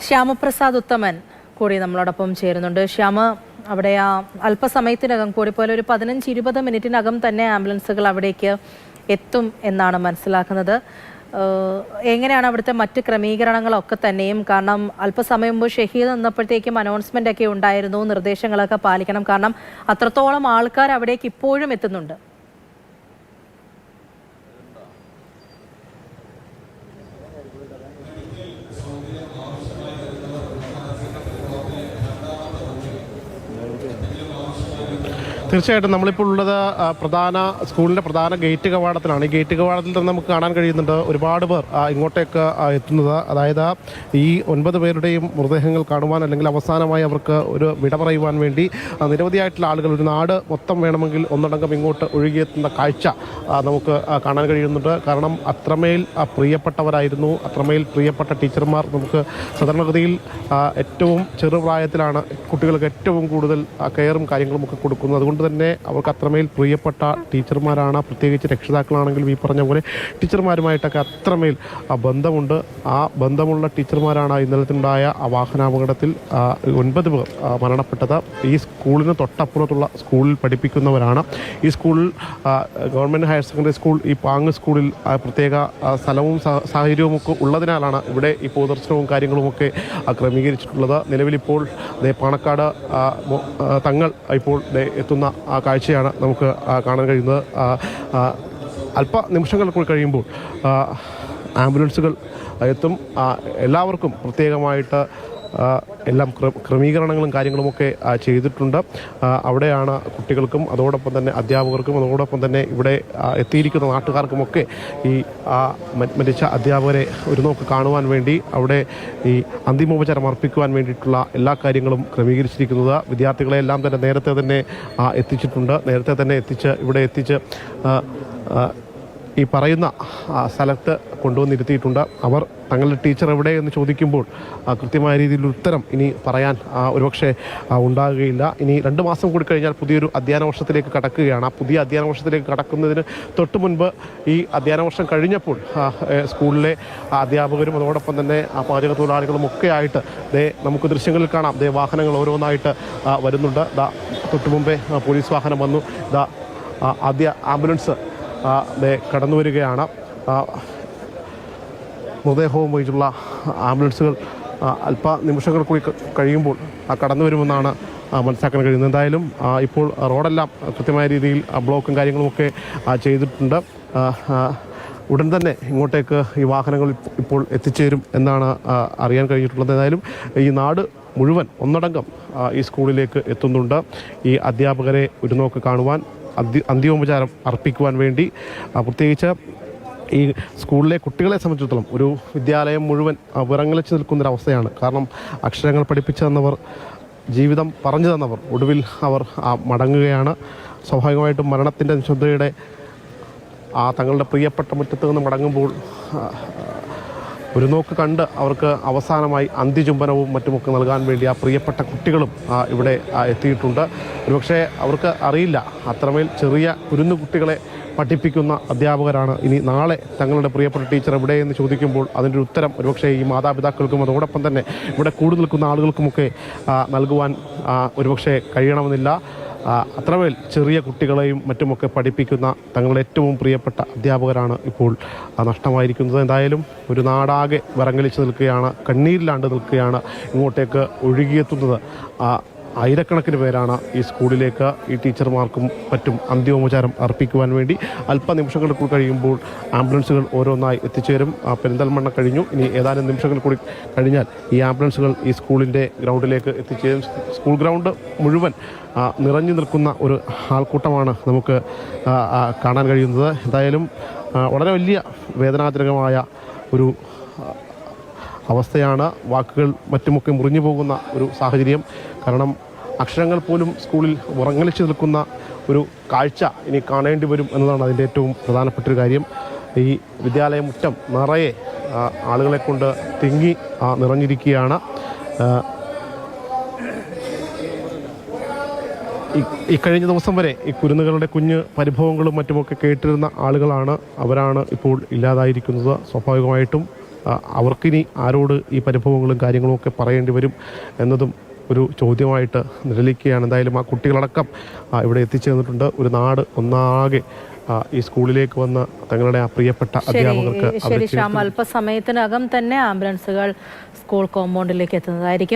ശ്യാമപ്രസാദ് ഉത്തമൻ കൂടി നമ്മളോടൊപ്പം ചേരുന്നുണ്ട്. ശ്യാമ, അവിടെ അല്പസമയത്തിനകം കൂടിപ്പോലെ ഒരു 15-20 മിനിറ്റിനകം തന്നെ ആംബുലൻസുകൾ അവിടേക്ക് എത്തും എന്നാണ് മനസ്സിലാക്കുന്നത്. എങ്ങനെയാണ് അവിടുത്തെ മറ്റ് ക്രമീകരണങ്ങളൊക്കെ തന്നെയും? കാരണം അല്പസമയം മുമ്പ് ഷഹീദ് നിന്നപ്പോഴത്തേക്കും അനൗൺസ്മെന്റ് ഒക്കെ ഉണ്ടായിരുന്നു, നിർദ്ദേശങ്ങളൊക്കെ പാലിക്കണം, കാരണം അത്രത്തോളം ആൾക്കാർ അവിടേക്ക് ഇപ്പോഴും എത്തുന്നുണ്ട്. തീർച്ചയായിട്ടും നമ്മളിപ്പോൾ ഉള്ളത് സ്കൂളിൻ്റെ പ്രധാന ഗേറ്റ് കവാടത്തിലാണ്. ഈ ഗേറ്റ് കവാടത്തിൽ തന്നെ നമുക്ക് കാണാൻ കഴിയുന്നുണ്ട് ഒരുപാട് പേർ ഇങ്ങോട്ടേക്ക് എത്തുന്നത്. അതായത് ഈ 9 പേരുടെയും മൃതദേഹങ്ങൾ കാണുവാൻ, അല്ലെങ്കിൽ അവസാനമായി അവർക്ക് ഒരു വിട പറയുവാൻ വേണ്ടി നിരവധിയായിട്ടുള്ള ആളുകൾ, ഒരു നാട് മൊത്തം വേണമെങ്കിൽ ഒന്നടങ്കം ഇങ്ങോട്ട് ഒഴുകിയെത്തുന്ന കാഴ്ച നമുക്ക് കാണാൻ കഴിയുന്നുണ്ട്. കാരണം അത്രമേൽ പ്രിയപ്പെട്ടവരായിരുന്നു, അത്രമേൽ പ്രിയപ്പെട്ട ടീച്ചർമാർ. നമുക്ക് സാധാരണഗതിയിൽ ഏറ്റവും ചെറുപ്രായത്തിലാണ് കുട്ടികൾക്ക് ഏറ്റവും കൂടുതൽ കെയറും കാര്യങ്ങളും ഒക്കെ കൊടുക്കുന്നത്. അതുകൊണ്ട് തന്നെ അവർക്ക് അത്രമേൽ പ്രിയപ്പെട്ട ടീച്ചർമാരാണ്. പ്രത്യേകിച്ച് രക്ഷിതാക്കളാണെങ്കിലും ഈ പറഞ്ഞ പോലെ ടീച്ചർമാരുമായിട്ടൊക്കെ അത്രമേൽ ബന്ധമുണ്ട്. ആ ബന്ധമുള്ള ടീച്ചർമാരാണ് ഇന്നലത്തുണ്ടായ വാഹനാപകടത്തിൽ 9 പേർ മരണപ്പെട്ടത്. ഈ സ്കൂളിന് തൊട്ടപ്പുറത്തുള്ള സ്കൂളിൽ പഠിപ്പിക്കുന്നവരാണ്. ഈ സ്കൂളിൽ ഗവൺമെൻറ് ഹയർ സെക്കൻഡറി സ്കൂൾ, ഈ പാങ് സ്കൂളിൽ പ്രത്യേക സ്ഥലവും സാഹചര്യവും ഒക്കെ ഉള്ളതിനാലാണ് ഇവിടെ ഈ പൊതുദർശനവും കാര്യങ്ങളുമൊക്കെ ക്രമീകരിച്ചിട്ടുള്ളത്. നിലവിലിപ്പോൾ പാണക്കാട് തങ്ങൾ ഇപ്പോൾ എത്തുന്ന കാഴ്ചയാണ് നമുക്ക് കാണാൻ കഴിയുന്നത്. അല്പ നിമിഷങ്ങൾ കൂടി കഴിയുമ്പോൾ ആംബുലൻസുകൾ എത്തും. എല്ലാവർക്കും പ്രത്യേകമായിട്ട് എല്ലാം ക്രമീകരണങ്ങളും കാര്യങ്ങളുമൊക്കെ ചെയ്തിട്ടുണ്ട്. അവിടെയാണ് കുട്ടികൾക്കും അതോടൊപ്പം തന്നെ അധ്യാപകർക്കും അതോടൊപ്പം തന്നെ ഇവിടെ എത്തിയിരിക്കുന്ന നാട്ടുകാർക്കുമൊക്കെ ഈ മരിച്ച അധ്യാപകരെ ഒരു നോക്ക് കാണുവാൻ വേണ്ടി അവിടെ ഈ അന്തിമോപചാരം അർപ്പിക്കുവാൻ വേണ്ടിയിട്ടുള്ള എല്ലാ കാര്യങ്ങളും ക്രമീകരിച്ചിരിക്കുന്നത്. വിദ്യാർത്ഥികളെ എല്ലാം തന്നെ നേരത്തെ തന്നെ എത്തിച്ചിട്ടുണ്ട്. നേരത്തെ തന്നെ ഇവിടെ എത്തിച്ച് ഈ പറയുന്ന സ്ഥലത്ത് കൊണ്ടുവന്നിരുത്തിയിട്ടുണ്ട്. അവർ തങ്ങളുടെ ടീച്ചർ എവിടെ എന്ന് ചോദിക്കുമ്പോൾ കൃത്യമായ രീതിയിൽ ഉത്തരം ഇനി പറയാൻ ഒരുപക്ഷെ ഉണ്ടാകുകയില്ല. ഇനി 2 മാസം കൂടി കഴിഞ്ഞാൽ പുതിയൊരു അധ്യയന വർഷത്തിലേക്ക് കടക്കുകയാണ്. ആ പുതിയ അധ്യയന വർഷത്തിലേക്ക് കടക്കുന്നതിന് തൊട്ട് മുൻപ് ഈ അധ്യയന വർഷം കഴിഞ്ഞപ്പോൾ സ്കൂളിലെ അധ്യാപകരും അതോടൊപ്പം തന്നെ പാചക തൊഴിലാളികളും ഒക്കെ ആയിട്ട് നമുക്ക് ദൃശ്യങ്ങളിൽ കാണാം, വാഹനങ്ങൾ ഓരോന്നായിട്ട് വരുന്നുണ്ട്. തൊട്ട് മുമ്പേ പോലീസ് വാഹനം വന്നു. ആദ്യ ആംബുലൻസ് കടന്നു വരികയാണ്. മൃതദേഹവും വഹിച്ചുള്ള ആംബുലൻസുകൾ അല്പ നിമിഷങ്ങൾ കൂടി കഴിയുമ്പോൾ കടന്നു വരുമെന്നാണ് മനസ്സിലാക്കാൻ കഴിയുന്നത്. എന്തായാലും ഇപ്പോൾ റോഡെല്ലാം കൃത്യമായ രീതിയിൽ ബ്ലോക്കും കാര്യങ്ങളുമൊക്കെ ചെയ്തിട്ടുണ്ട്. ഉടൻ തന്നെ ഇങ്ങോട്ടേക്ക് ഈ വാഹനങ്ങൾ ഇപ്പോൾ എത്തിച്ചേരും എന്നാണ് അറിയാൻ കഴിഞ്ഞിട്ടുള്ളത്. ഏതായാലും ഈ നാട് മുഴുവൻ ഒന്നടങ്കം ഈ സ്കൂളിലേക്ക് എത്തുന്നുണ്ട്. ഈ അധ്യാപകരെ ഒരു നോക്ക് കാണുവാൻ, അന്തിമോപചാരം അർപ്പിക്കുവാൻ വേണ്ടി. പ്രത്യേകിച്ച് ഈ സ്കൂളിലെ കുട്ടികളെ സംബന്ധിച്ചിടത്തോളം ഒരു വിദ്യാലയം മുഴുവൻ വിറങ്ങലിച്ച് നിൽക്കുന്നൊരവസ്ഥയാണ്. കാരണം അക്ഷരങ്ങൾ പഠിപ്പിച്ചു തന്നവർ, ജീവിതം പറഞ്ഞു തന്നവർ, ഒടുവിൽ അവർ മടങ്ങുകയാണ്. സ്വാഭാവികമായിട്ടും മരണത്തിൻ്റെ നിശബ്ദതയുടെ തങ്ങളുടെ പ്രിയപ്പെട്ട മുറ്റത്ത് നിന്ന് മടങ്ങുമ്പോൾ ഒരു നോക്ക് കണ്ട് അവർക്ക് അവസാനമായി അന്ത്യചുംബനവും മറ്റുമൊക്കെ നൽകാൻ വേണ്ടി ആ പ്രിയപ്പെട്ട കുട്ടികളും ഇവിടെ എത്തിയിട്ടുണ്ട്. ഒരുപക്ഷെ അവർക്ക് അറിയില്ല, അത്രമേൽ ചെറിയ കുരുന്നു കുട്ടികളെ പഠിപ്പിക്കുന്ന അധ്യാപകരാണ്. ഇനി നാളെ തങ്ങളുടെ പ്രിയപ്പെട്ട ടീച്ചർ എവിടെയെന്ന് ചോദിക്കുമ്പോൾ അതിൻ്റെ ഉത്തരം ഒരുപക്ഷെ ഈ മാതാപിതാക്കൾക്കും അതോടൊപ്പം തന്നെ ഇവിടെ കൂടി നിൽക്കുന്ന ആളുകൾക്കുമൊക്കെ നൽകുവാൻ ഒരുപക്ഷെ കഴിയണമെന്നില്ല. അത്രമേൽ ചെറിയ കുട്ടികളെയും മറ്റുമൊക്കെ പഠിപ്പിക്കുന്ന തങ്ങളുടെ ഏറ്റവും പ്രിയപ്പെട്ട അധ്യാപകരാണ് ഇപ്പോൾ നഷ്ടമായിരിക്കുന്നത്. എന്തായാലും ഒരു നാടാകെ വിറങ്ങലിച്ച് നിൽക്കുകയാണ്, കണ്ണീരിലാണ്ട് നിൽക്കുകയാണ്. ഇങ്ങോട്ടേക്ക് ഒഴുകിയെത്തുന്നത് ആയിരക്കണക്കിന് പേരാണ് ഈ സ്കൂളിലേക്ക്, ഈ ടീച്ചർമാർക്കും മറ്റും അന്തിമോപചാരം അർപ്പിക്കുവാൻ വേണ്ടി. അല്പനിമിഷങ്ങൾ കൂടി കഴിയുമ്പോൾ ആംബുലൻസുകൾ ഓരോന്നായി എത്തിച്ചേരും. പെരിന്തൽമണ്ണ കഴിഞ്ഞു. ഇനി ഏതാനും നിമിഷങ്ങൾ കൂടി കഴിഞ്ഞാൽ ഈ ആംബുലൻസുകൾ ഈ സ്കൂളിൻ്റെ ഗ്രൗണ്ടിലേക്ക് എത്തിച്ചേരും. സ്കൂൾ ഗ്രൗണ്ട് മുഴുവൻ നിറഞ്ഞു നിൽക്കുന്ന ഒരു ആൾക്കൂട്ടമാണ് നമുക്ക് കാണാൻ കഴിയുന്നത്. എന്തായാലും വളരെ വലിയ വേദനാജനകമായ ഒരു അവസ്ഥയാണ്. വാക്കുകൾ മറ്റുമൊക്കെ മുറിഞ്ഞു പോകുന്ന ഒരു സാഹചര്യം. കാരണം അക്ഷരങ്ങൾ പോലും സ്കൂളിൽ ഉറങ്ങലിച്ച് നിൽക്കുന്ന ഒരു കാഴ്ച ഇനി കാണേണ്ടി വരും എന്നതാണ് അതിൻ്റെ ഏറ്റവും പ്രധാനപ്പെട്ടൊരു കാര്യം. ഈ വിദ്യാലയ മുറ്റം നിറയെ ആളുകളെ കൊണ്ട് തിങ്ങി നിറഞ്ഞിരിക്കുകയാണ്. ഈ കഴിഞ്ഞ ദിവസം വരെ ഈ കുരുന്നുകളുടെ കുഞ്ഞ് പരിഭവങ്ങളും മറ്റുമൊക്കെ കേട്ടിരുന്ന ആളുകളാണ്, അവരാണ് ഇപ്പോൾ ഇല്ലാതായിരിക്കുന്നത്. സ്വാഭാവികമായിട്ടും അവർക്കിനി ആരോട് ഈ പരിഭവങ്ങളും കാര്യങ്ങളും ഒക്കെ പറയേണ്ടി വരും എന്നതും ഒരു ചോദ്യമായിട്ട് നിലനിൽക്കുകയാണ്. എന്തായാലും ആ കുട്ടികളടക്കം ഇവിടെ എത്തിച്ചേർന്നിട്ടുണ്ട്. ഒരു നാട് ഒന്നാകെ ഈ സ്കൂളിലേക്ക് വന്ന തങ്ങളുടെ ആ പ്രിയപ്പെട്ട അധ്യാപകർക്ക് ശരി ശ്യാം, അല്പസമയത്തിനകം തന്നെ ആംബുലൻസുകൾ സ്കൂൾ കോമ്പൗണ്ടിലേക്ക് എത്തുന്നതായിരിക്കും.